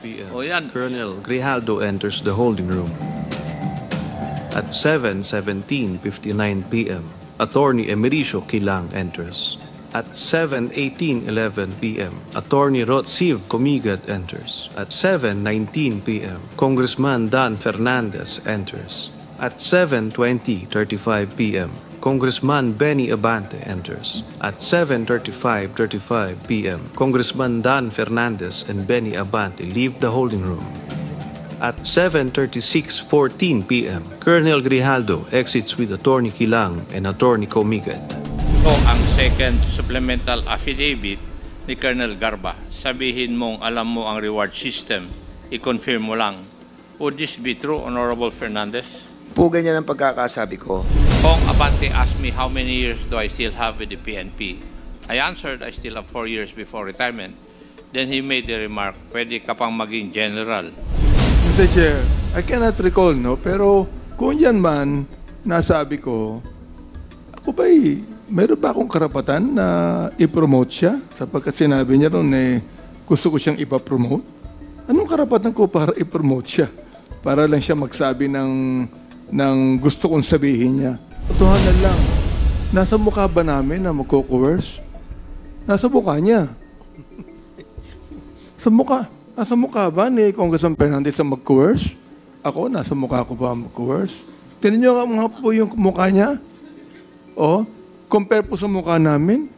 p.m., O yan. Colonel Grijaldo enters the holding room. At 7:17:59 p.m., Attorney Emericio Quilang enters. At 7:18:11 p.m., Attorney Rotsiv Comigat enters. At 7:19 p.m., Congressman Dan Fernandez enters. At 7:20:35 p.m., Congressman Benny Abante enters. At 7:35:35 p.m., Congressman Dan Fernandez and Benny Abante leave the holding room. At 7:36:14 p.m., Colonel Grijaldo exits with Attorney Quilang and Attorney Comigat. Ito ang second supplemental affidavit ni Colonel Garba. Sabihin mong alam mo ang reward system, i-confirm mo lang. Would this be true, Honorable Fernandez? Po ganyan ang pagkakasabi ko. Kong Abante asked me how many years do I still have with the PNP. I answered I still have 4 years before retirement. Then he made the remark, pwede ka pang maging general. Mr. Chair, I cannot recall, no? Pero kung yan man, nasabi ko, ako ba'y, meron ba akong karapatan na i-promote siya? Sapagkat sinabi niya ron gusto ko siyang ipapromote. Anong karapatan ko para i-promote siya? Para lang siya magsabi ng gusto kong sabihin niya. Totohanan lang, nasa mukha ba namin na magko-coerce? Nasa mukha niya. Sa mukha. Nasa mukha ba ni Congressman Fernandez na mag-coerce? Ako, nasa mukha ko ba mag-coerce? Tignan niyo nga po yung mukha niya. O, compare po sa mukha namin.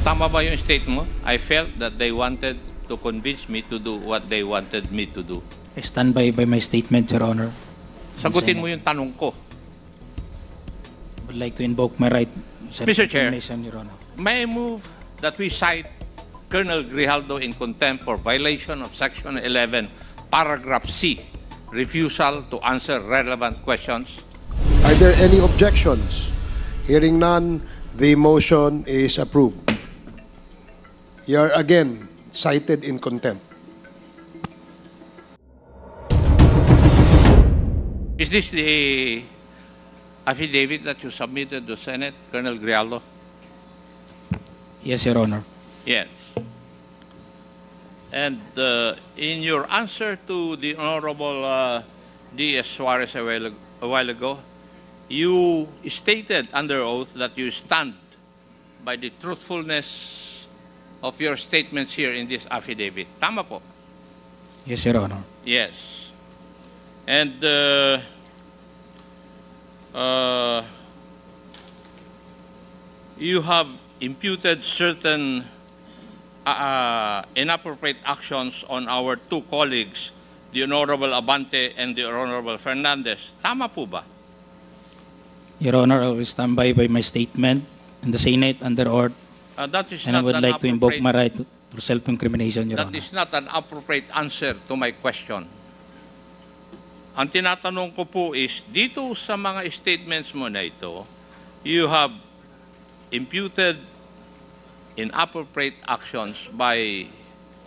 Tama ba yung state mo? I felt that they wanted to convince me to do what they wanted me to do. I stand by my statement, Your Honor. Sagutin mo yung tanong ko. Would like to invoke my right. Mr. Chair. Your Honor. May I move that we cite Colonel Grijaldo in contempt for violation of Section 11, Paragraph C, refusal to answer relevant questions? Are there any objections? Hearing none, the motion is approved. You are again cited in contempt. Is this the affidavit that you submitted to Senate, Colonel Grijaldo? Yes, Your Honor. Yes. And in your answer to the Honorable D.S. Suarez a while ago, you stated under oath that you stand by the truthfulness of your statements here in this affidavit. Tama po? Yes, Your Honor. Yes. And you have imputed certain inappropriate actions on our two colleagues, the Honorable Abante and the Honorable Fernandez. Tama po ba? Your Honor, I will stand by my statement in the Senate under oath, That is and I not would an like to invoke my appropriate- right to self-incrimination, Your That Honor. is not an appropriate answer to my question. Ang tinatanong ko po is, dito sa mga statements mo na ito, you have imputed inappropriate actions by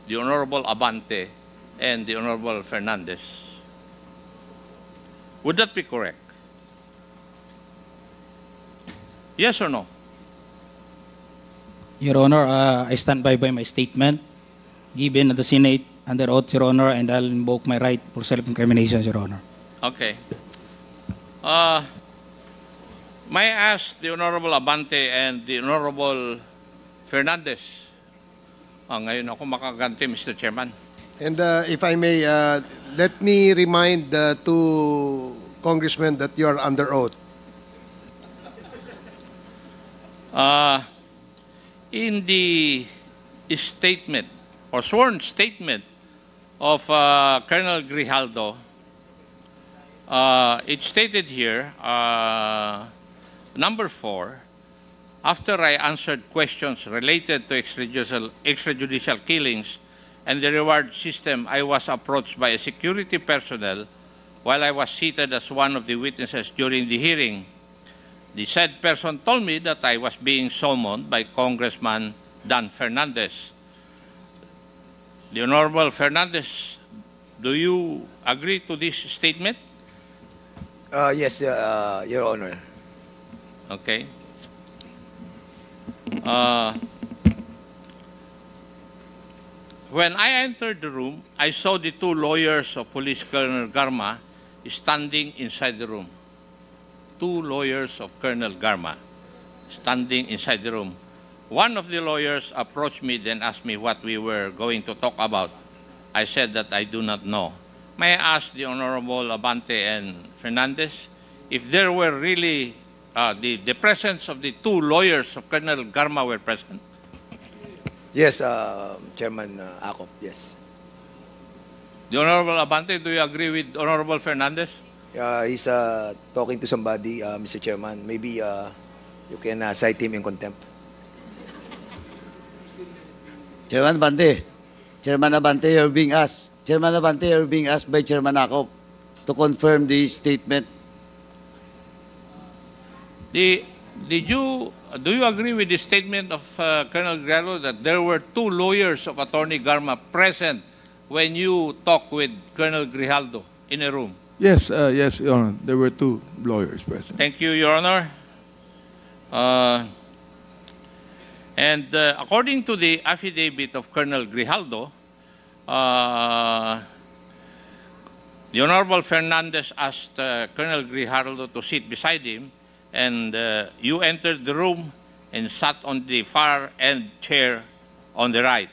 the Honorable Abante and the Honorable Fernandez. Would that be correct? Yes or no? Your Honor, I stand by my statement given at the Senate under oath, Your Honor, and I'll invoke my right for self-incrimination, Your Honor. Okay. May I ask the Honorable Abante and the Honorable Fernandez? Ngayon ako makaganti, Mr. Chairman. And if I may, let me remind the two congressmen that you are under oath. In the statement or sworn statement of Colonel Grijaldo, it stated here, number 4, after I answered questions related to extrajudicial killings and the reward system, I was approached by a security personnel while I was seated as one of the witnesses during the hearing. The said person told me that I was being summoned by Congressman Dan Fernandez. The Honorable Fernandez, do you agree to this statement? Yes, Your Honor. Okay. When I entered the room, I saw the two lawyers of Police Colonel Garma standing inside the room. Two lawyers of Colonel Garma standing inside the room. One of the lawyers approached me, then asked me what we were going to talk about. I said that I do not know. May I ask the Honorable Abante and Fernandez if there were really the presence of the two lawyers of Colonel Garma were present? Yes, Chairman Acop, yes. The Honorable Abante, do you agree with Honorable Fernandez? He's talking to somebody, Mr. Chairman. Maybe you can cite him in contempt. Chairman Abante, you're being asked. Chairman Abante, you're being asked by Chairman Acop to confirm the statement. Do you agree with the statement of Colonel Grijaldo that there were two lawyers of Attorney Garma present when you talked with Colonel Grijaldo in a room? Yes, yes, Your Honor. There were two lawyers present. Thank you, Your Honor. According to the affidavit of Colonel Grijaldo, the Honorable Fernandez asked Colonel Grijaldo to sit beside him, and you entered the room and sat on the far end chair on the right.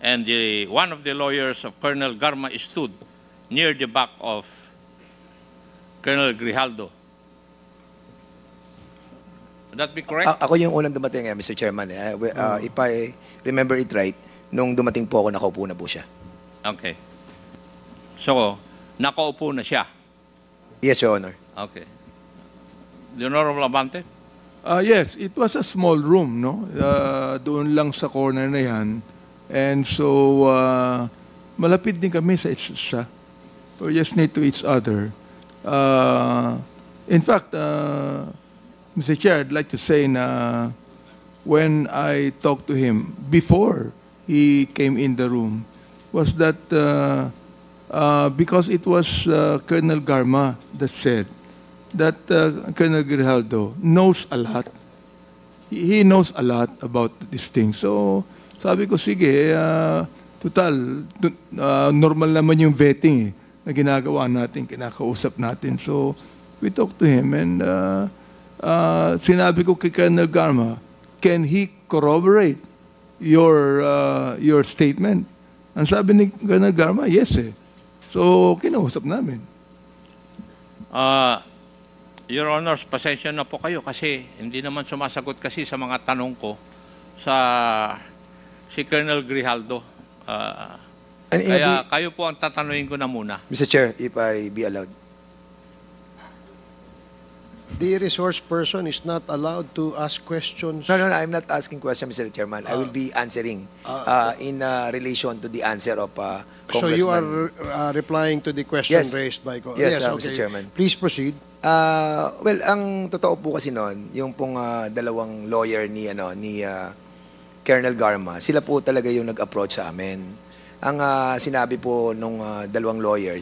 And one of the lawyers of Colonel Garma stood near the back of Colonel Grijaldo. Would that be correct? Ako yung unang dumating, Mr. Chairman. If I remember it right, nung dumating po ako, nakaupo na po siya. Okay. So, nakaupo na siya. Yes, Your Honor. Okay. The Honorable Abante? Yes, it was a small room, no? Doon lang sa corner na yan. And so, malapit din kami sa isa. We're just near to each other. In fact, Mr. Chair, I'd like to say na when I talked to him before he came in the room, was that because it was Colonel Garma that said that Colonel Grijaldo knows a lot. He knows a lot about this thing. So, sabi ko, sige, total, normal naman yung vetting na ginagawa natin, kinakausap natin. So, we talked to him and sinabi ko kay Colonel Garma, can he corroborate your statement? Ang sabi ni Colonel Garma, yes eh. So, kinausap namin. Your Honors, pasensya na po kayo kasi hindi naman sumasagot kasi sa mga tanong ko sa si Colonel Grijaldo. Kaya kayo po ang tatanungin ko na muna. Mr. Chair, if I be allowed. The resource person is not allowed to ask questions. No, I'm not asking questions, Mr. Chairman. I will be answering in relation to the answer of Congressman. So you are replying to the question Yes. raised by... Yes, Mr. Chairman. Please proceed. Well, ang totoo po kasi noon, yung pong dalawang lawyer ni Colonel Garma, sila po talaga yung nag-approach sa amin. Ang sinabi po nung dalawang lawyer,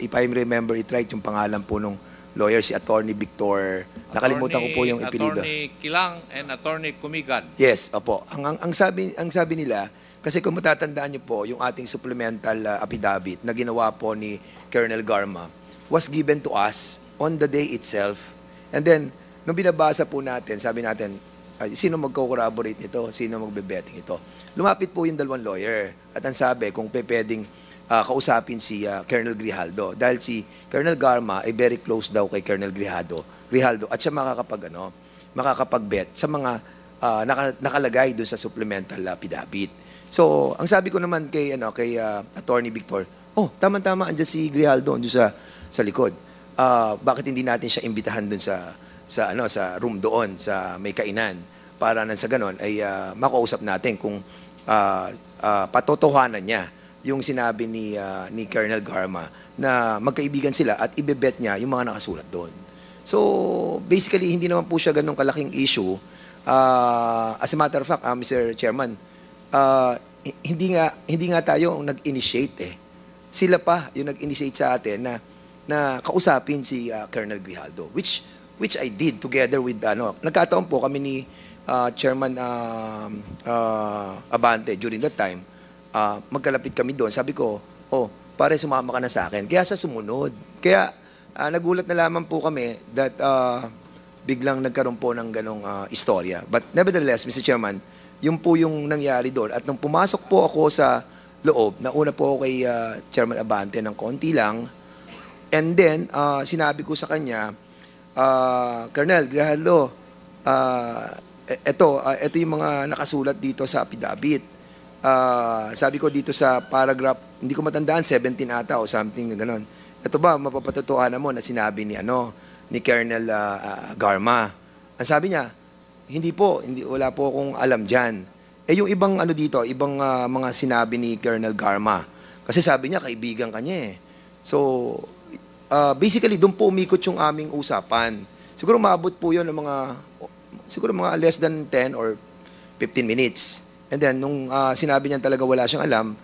if I remember it right, yung pangalan po nung lawyer, si Attorney Victor, nakalimutan ko po yung ipilido. Attorney Kilang and Attorney Kumigan. Yes, opo. Ang sabi nila, kasi kung matatandaan niyo po, yung ating supplemental affidavit na ginawa po ni Colonel Garma was given to us on the day itself. And then, nung binabasa po natin, sabi natin, sino magko-corroborate nito? Sino magbe-betting ito? Lumapit po yung dalawang lawyer. At ang sabi, kung pwedeng kausapin si Colonel Grijaldo. Dahil si Colonel Garma ay very close daw kay Colonel Grijaldo. At siya makakapag-bet sa mga nakalagay doon sa supplemental affidavit. So, ang sabi ko naman kay Attorney Victor, tama-tama, andyan si Grijaldo, andyan sa likod. Bakit hindi natin siya imbitahan doon sa room doon, sa may kainan, para nang sa ganon ay makausap natin kung patotohanan niya yung sinabi ni Colonel Garma na magkaibigan sila at ibebet niya yung mga nakasulat doon. So, basically, hindi naman po siya ganun kalaking issue. As a matter of fact, Mr. Chairman, hindi nga tayo ang nag-initiate eh. Sila pa yung nag-initiate sa atin na kausapin si Colonel Grijaldo, which I did together with, nagkataon po kami ni Chairman Abante during that time. magkalapit kami doon. Sabi ko, oh, pare, sumama ka na sa akin. Kaya sa sumunod. Kaya nagulat na lamang po kami that biglang nagkaroon po ng ganong istorya. But nevertheless, Mr. Chairman, yun po yung nangyari doon. At nung pumasok po ako sa loob, nauna po ako kay Chairman Abante ng konti lang. And then, sinabi ko sa kanya, Colonel Grijaldo, ito yung mga nakasulat dito sa affidavit. Sabi ko dito sa paragraph, hindi ko matandaan, 17 ata o something na gano'n. Ito ba, mapapatotohanan mo na sinabi ni Colonel Garma. Ang sabi niya, hindi po, wala po akong alam dyan. Yung ibang dito, ibang mga sinabi ni Colonel Garma. Kasi sabi niya, kaibigan kanya eh. So, basically, doon po umikot yung aming usapan. Siguro maabot po yun ng mga less than 10 or 15 minutes. And then, nung sinabi niya talaga wala siyang alam,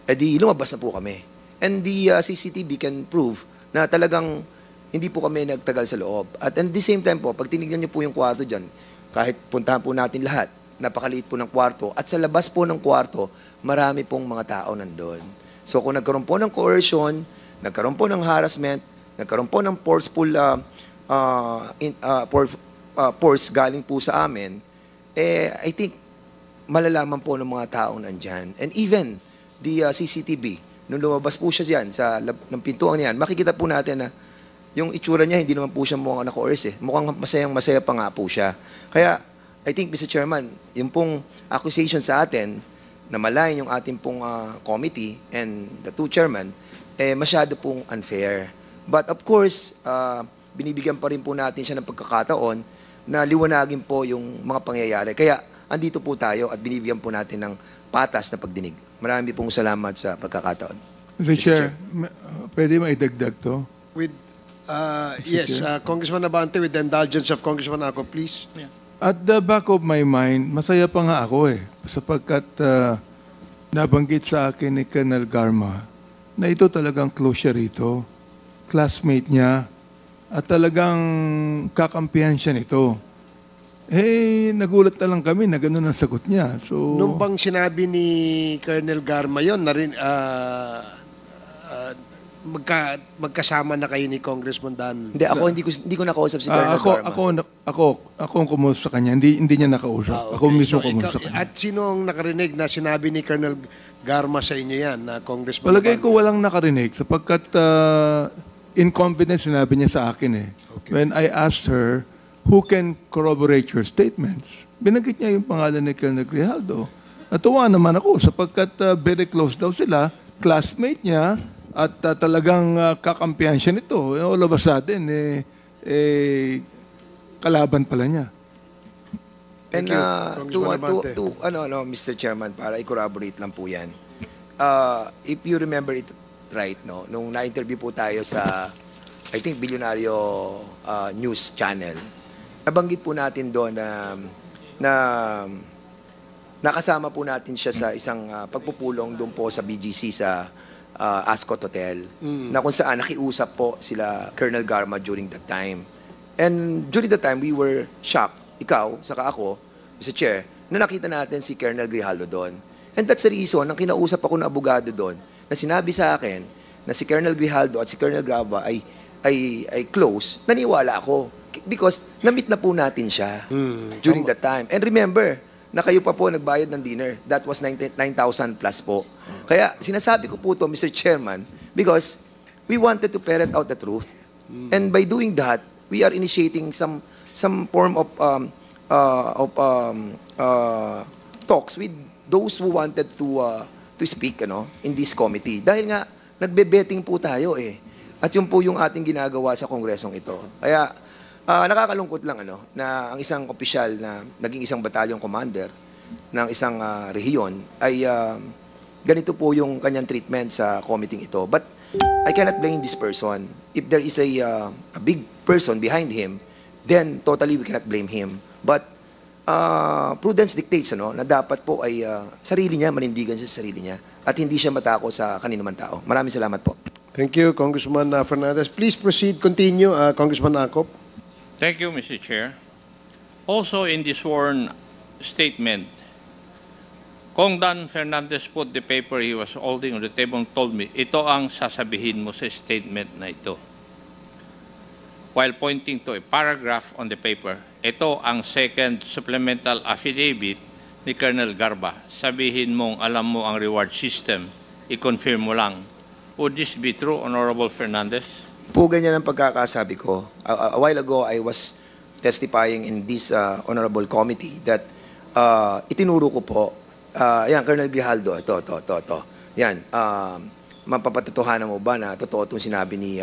edi lumabas na po kami. And the CCTV can prove na talagang hindi po kami nagtagal sa loob. At the same time po, pag tinignan niyo po yung kwarto dyan, kahit puntahan po natin lahat, napakaliit po ng kwarto. At sa labas po ng kwarto, marami pong mga tao nandun. So kung nagkaroon po ng coercion, nagkaroon po ng harassment, nagkaroon po ng forceful force galing po sa amin, I think malalaman po ng mga taong nandyan. And even the CCTV, nung lumabas po siya dyan sa ng pintuan niyan, makikita po natin na yung itsura niya, hindi naman po siya mukhang na-coerce eh. Mukhang masayang-masaya pa nga po siya. Kaya, I think, Mr. Chairman, yung pong accusation sa atin, na malayan yung ating pong committee and the two chairman, masyado pong unfair. But of course, binibigyan pa rin po natin siya ng pagkakataon na liwanagin po yung mga pangyayari. Kaya, andito po tayo at binibigyan po natin ng patas na pagdinig. Marami pong salamat sa pagkakataon. Mr. Chair, pwede maidagdag to? With, yes, Congressman Abante, with the indulgence of Congressman Ako, please. At the back of my mind, masaya pa nga ako eh. Sapagkat nabanggit sa akin ni Colonel Garma na ito talagang close siya rito. Classmate niya. At talagang kakampihan siya nito. Nagulat na lang kami na gano'n ang sagot niya. So, Nung bang sinabi ni Colonel Garma yun, magkasama na kayo ni Congressman Dan? Hindi, ako hindi ko nakausap si Colonel Garma. Ako ang kumusta sa kanya. Hindi niya nakausap. Ako mismo kumusta sa kanya. At sino ang nakarinig na sinabi ni Colonel Garma sa inyo yan, na Congressman? Palagay ko walang nakarinig sapagkat in confidence sinabi niya sa akin eh. Okay. When I asked her, who can corroborate your statements? Binanggit niya yung pangalan ni Colonel Grijaldo. Natuwa naman ako sapagkat very close daw sila, classmate niya, at talagang kakampihan siya nito. All of a sudden, kalaban pala niya. And Thank you, Congressman Abante. Mr. Chairman, para i-corroborate lang po yan. If you remember it right, no, nung na-interview po tayo sa, I think, Bilyonaryo News Channel, nabanggit po natin doon na nakasama po natin siya sa isang pagpupulong doon po sa BGC sa Ascot Hotel, na kung saan nakiusap po sila Colonel Garma during that time. And during that time, we were shocked, ikaw, saka ako, Mr. Chair, na nakita natin si Colonel Grijaldo doon. And that's the reason, nang kinausap ako ng abogado doon, na sinabi sa akin na si Colonel Grijaldo at si Colonel Garma ay close, naniwala ako. Because na-meet na po natin siya during that time. And remember, na kayo pa po nagbayad ng dinner. That was 9,000 plus po. Kaya sinasabi ko po to, Mr. Chairman, because we wanted to ferret out the truth. And by doing that, we are initiating some form of talks with those who wanted to speak in this committee. Dahil nga, nagbe-betting po tayo eh. At yun po yung ating ginagawa sa kongresong ito. Kaya, nakakalungkot lang na ang isang opisyal na naging isang battalion commander ng isang rehiyon ay ganito po yung kanyang treatment sa committee ito. But I cannot blame this person. If there is a big person behind him, then totally we cannot blame him. But prudence dictates na dapat po ay sarili niya, manindigan siya sa sarili niya at hindi siya matako sa kaninuman tao. Maraming salamat po. Thank you, Congressman Fernandez. Please proceed, continue, Congressman Akop. Thank you, Mr. Chair. Also in the sworn statement, Kong Dan Fernandez put the paper he was holding on the table and told me, ito ang sasabihin mo sa statement na ito. While pointing to a paragraph on the paper, ito ang second supplemental affidavit ni Colonel Garba. Sabihin mong alam mo ang reward system, i-confirm mo lang. Would this be true, Honorable Fernandez? Po ganyan ang pagkakasabi ko. A while ago, I was testifying in this honorable committee that itinuro ko po, yan, Colonel Grijaldo, ito. Yan, mapapatotohanan mo ba na totoo itong sinabi ni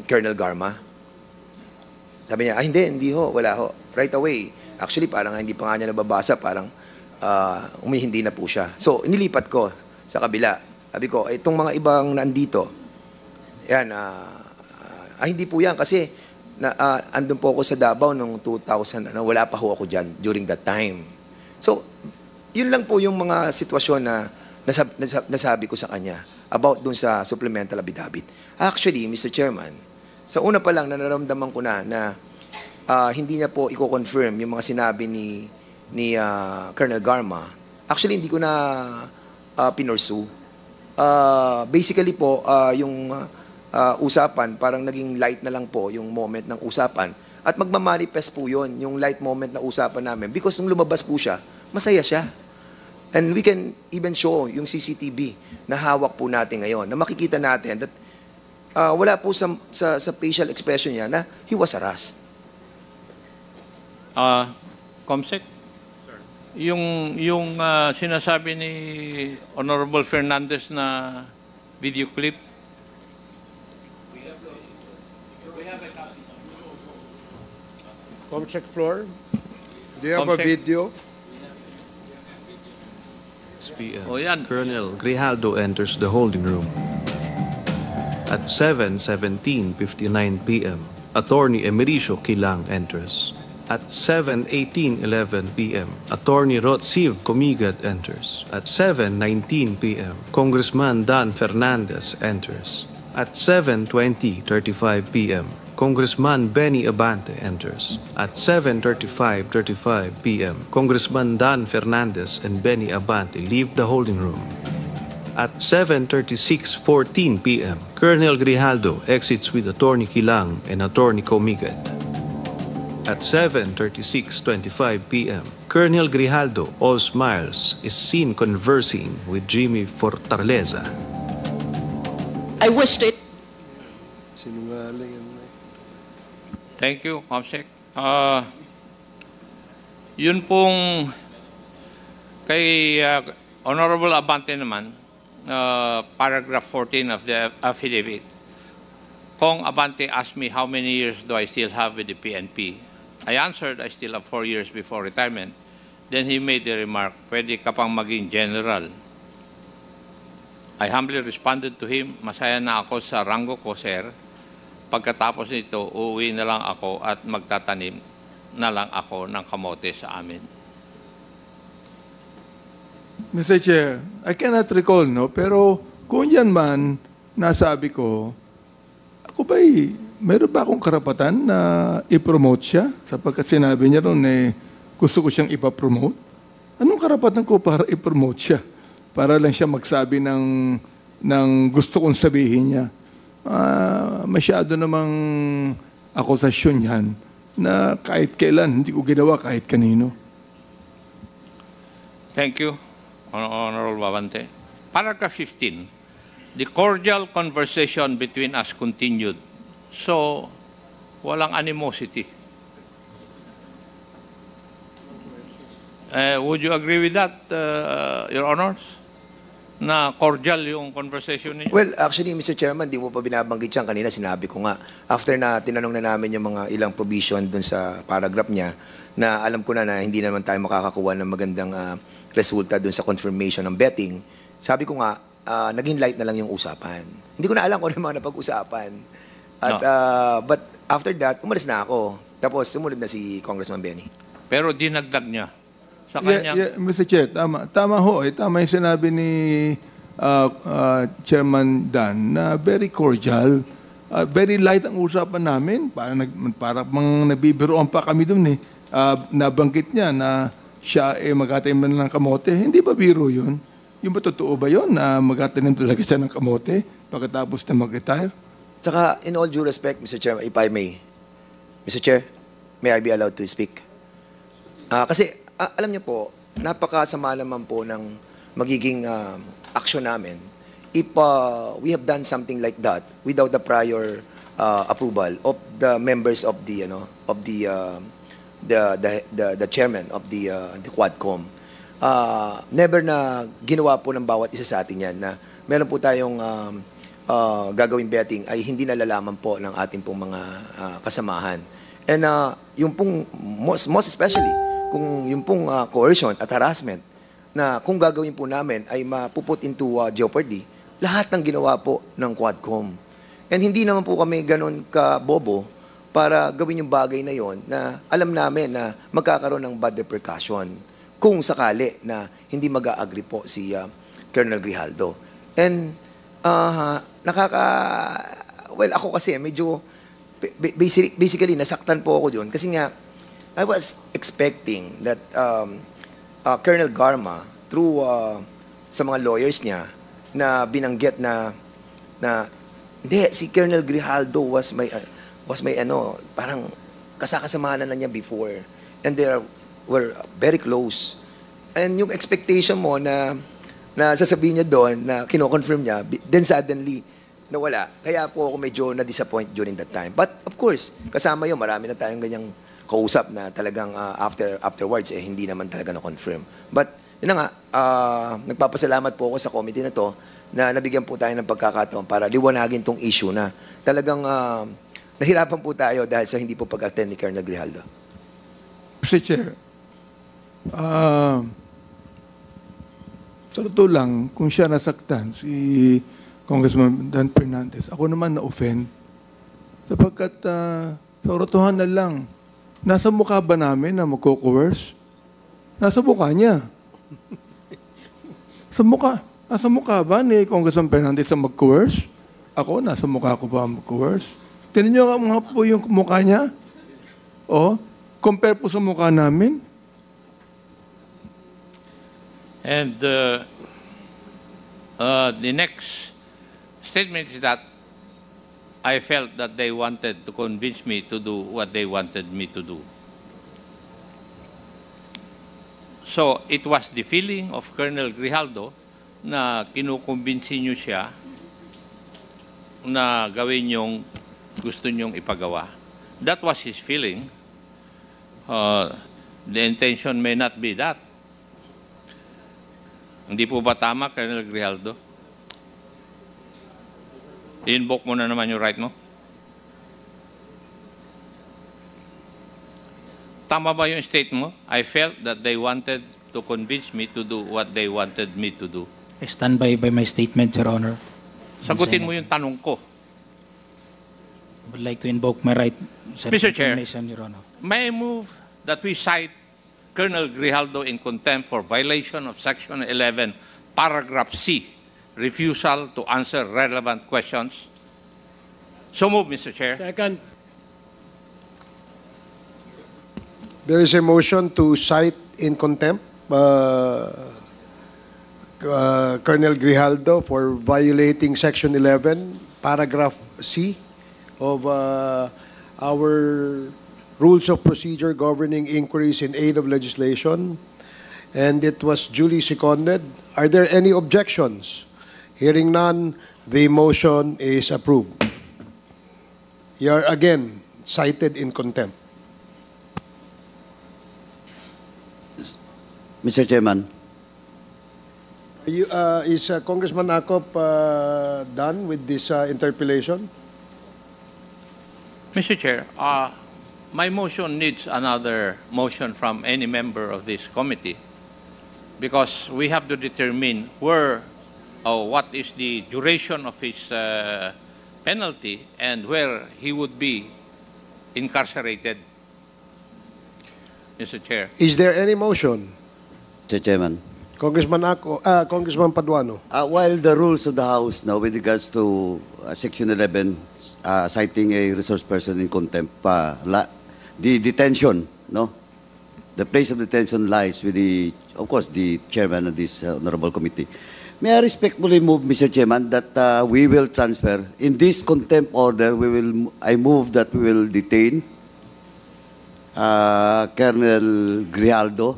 Colonel Garma? Sabi niya, hindi ho, wala ho. Right away. Actually, parang hindi pa nga niya nababasa, parang umihindi na po siya. So, inilipat ko sa kabila. Sabi ko, itong mga ibang nandito, yan, hindi po yan kasi andun po ako sa Davao noong 2000, wala pa ho ako dyan during that time. So, yun lang po yung mga sitwasyon na nasabi ko sa kanya about dun sa supplemental affidavit. Actually, Mr. Chairman, sa una pa lang nararamdaman ko na hindi niya po i-confirm yung mga sinabi ni Colonel Garma. Actually, hindi ko na pinursu. Basically po, yung usapan, parang naging light na lang po yung moment ng usapan. At magmamanifest po yun, yung light moment na usapan namin. Because nung lumabas po siya, masaya siya. And we can even show yung CCTV na hawak po natin ngayon, na makikita natin that wala po sa facial expression niya na he was harassed. Comsec? Yung sinasabi ni Honorable Fernandez na video clip, Comsec floor, do you have a Comsec. video? PM, O yan. Colonel Grijaldo enters the holding room. At 7:17:59 p.m., Attorney Emericio Kilang enters. At 7:18:11 p.m., Attorney Rotsiv Comigat enters. At 7:19 p.m., Congressman Dan Fernandez enters. At 7:20:35 p.m., Congressman Benny Abante enters. At 7:35:35 p.m., Congressman Dan Fernandez and Benny Abante leave the holding room. At 7:36:14 p.m., Colonel Grijaldo exits with Attorney Kilang and Attorney Comigat. At 7:36:25 p.m., Colonel Grijaldo, all smiles, is seen conversing with Jimmy Fortaleza. I wished it. Sinungaling yan. thank you, Comsec. Yun pong kay Honorable Abante naman, paragraph 14 of the affidavit. Kong Abante asked me how many years do I still have with the PNP. I answered I still have 4 years before retirement. Then he made the remark, pwede ka pang maging general. I humbly responded to him, masaya na ako sa ranggo ko, sir. Pagkatapos nito, uuwi na lang ako at magtatanim na lang ako ng kamote sa amin. Mr. Chair, I cannot recall, no? Pero kung yan man, nasabi ko, ako ba'y, meron ba akong karapatan na i-promote siya? Sapagkat sinabi niya ron, gusto ko siyang ipapromote. Anong karapatan ko para i-promote siya? Para lang siya magsabi ng gusto kong sabihin niya. Masyado namang akusasyon yan na kahit kailan, hindi ko ginawa kahit kanino. Thank you, Honorable Abante. Paragraph 15. The cordial conversation between us continued. So, walang animosity. Would you agree with that, Your Honors? Na cordial yung conversation niyo? Well, actually, Mr. Chairman, di mo pa binabanggit yan. Kanina sinabi ko nga, after na tinanong na namin yung mga ilang provision dun sa paragraph niya, na alam ko na hindi naman tayo makakakuha ng magandang resulta dun sa confirmation ng betting, sabi ko nga, naging light na lang yung usapan. Hindi ko na alam kung ano yung mga napag-usapan. At, but after that, umalis na ako. Tapos, sumunod na si Congressman Benny. Pero dinagdag niya. Sa kanya. Mr. Chair, tama ho. Tama yung sinabi ni Chairman Dan na very cordial, very light ang usapan namin. Para nabibiroan pa kami dun . Nabanggit niya na siya magtatanim na ng kamote. Hindi ba biro yun? Yung ba totoo ba yun na magtatanim talaga siya ng kamote pagkatapos na mag-retire? Saka, in all due respect, Mr. Chair, if I may, Mr. Chair, may I be allowed to speak? Kasi, alam niyo po, napakasama naman po ng magiging action namin if we have done something like that without the prior approval of the members of the the chairman of the Quadcom. Never na ginawa po ng bawat isa sa atin yan na meron po tayong gagawing betting ay hindi nalalaman po ng ating pong mga kasamahan. And yung pong most especially kung yung pong coercion at harassment na kung gagawin po namin ay mapuput into jeopardy lahat ng ginawa po ng Quadcom. And hindi naman po kami ganun ka-bobo para gawin yung bagay na yon na alam namin na magkakaroon ng bad repercussion kung sakali na hindi mag-a-agree po si Colonel Grijaldo. And well, ako kasi medyo basically nasaktan po ako doon kasi nga I was expecting that Colonel Garma through sa mga lawyers niya na binanggit na hindi, si Colonel Grijaldo was my parang kasakasamahan na niya before and they were very close. And yung expectation mo na sasabihin niya doon na kino-confirm niya, then suddenly nawala. Kaya po ako medyo na-disappoint during that time. But of course, kasama yun, marami na tayong ganyang kausap na talagang afterwards hindi naman talaga na-confirm. But yun na nga, nagpapasalamat po ako sa committee na to na nabigyan po tayo ng pagkakataon para liwanagin tong issue na talagang nahirapan po tayo dahil sa hindi po pag-attend ni Colonel Grijaldo. Mr. Chair, sa totoo lang, kung siya nasaktan, si Congressman Dan Fernandez, ako naman na-offend sapagkat sa rotohan na lang, nasa mukha ba namin na magko-coerce? Nasa mukha niya. Nasa mukha ba ni Congressman Fernandez na mag-coerce? Ako, nasa mukha ko ba mag-coerce? Tignan niyo nga po yung mukha niya. Compare po sa mukha namin. And the next statement is that I felt that they wanted to convince me to do what they wanted me to do. So, it was the feeling of Colonel Grijaldo na kinukumbinsi niyo siya na gawin yung gusto niyong ipagawa. That was his feeling. The intention may not be that. Hindi po ba tama, Colonel Grijaldo? I-invoke mo na naman yung right mo. Tama ba yung state mo? I felt that they wanted to convince me to do what they wanted me to do. I stand by my statement, Your Honor. Sagutin mo yung tanong ko. I would like to invoke my right Mr. Chair, Your Honor. may I move that we cite Colonel Grijaldo in contempt for violation of Section 11, Paragraph C, refusal to answer relevant questions. So move, Mr. Chair. Second. There is a motion to cite in contempt Colonel Grijaldo for violating Section 11, Paragraph C of our Rules of Procedure Governing Inquiries in Aid of Legislation, and it was duly seconded. Are there any objections? Hearing none, the motion is approved. You are again cited in contempt. Mr. Chairman, Is Congressman Akop done with this interpellation? Mr. Chair, my motion needs another motion from any member of this committee because we have to determine where or what is the duration of his penalty and where he would be incarcerated. Mr. Chair. Is there any motion? Mr. Chairman, Congressman Congressman Paduano. while the rules of the House now with regards to Section 11, citing a resource person in contempt, the detention, no? the place of detention lies with the, of course, the chairman of this honorable committee. May I respectfully move, Mr. Chairman, that we will transfer, in this contempt order, I move that we will detain Colonel Grijaldo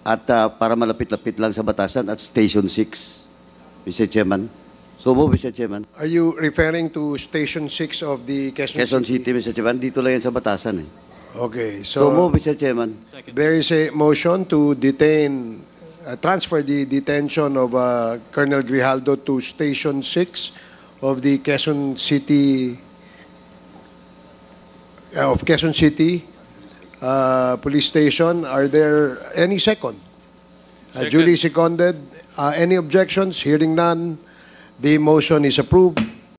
at para malapit-lapit lang sa batasan at Station 6, Mr. Chairman. So move, Mr. Chairman. Are you referring to Station 6 of the Quezon City, Mr. Chairman. Dito lang yan sa batasan. Okay, So move, Mr. Chairman. there is a motion to detain, transfer the detention of Colonel Grijaldo to Station 6 of the Quezon City Police Station. Are there any second? Duly seconded. Any objections? Hearing none, the motion is approved.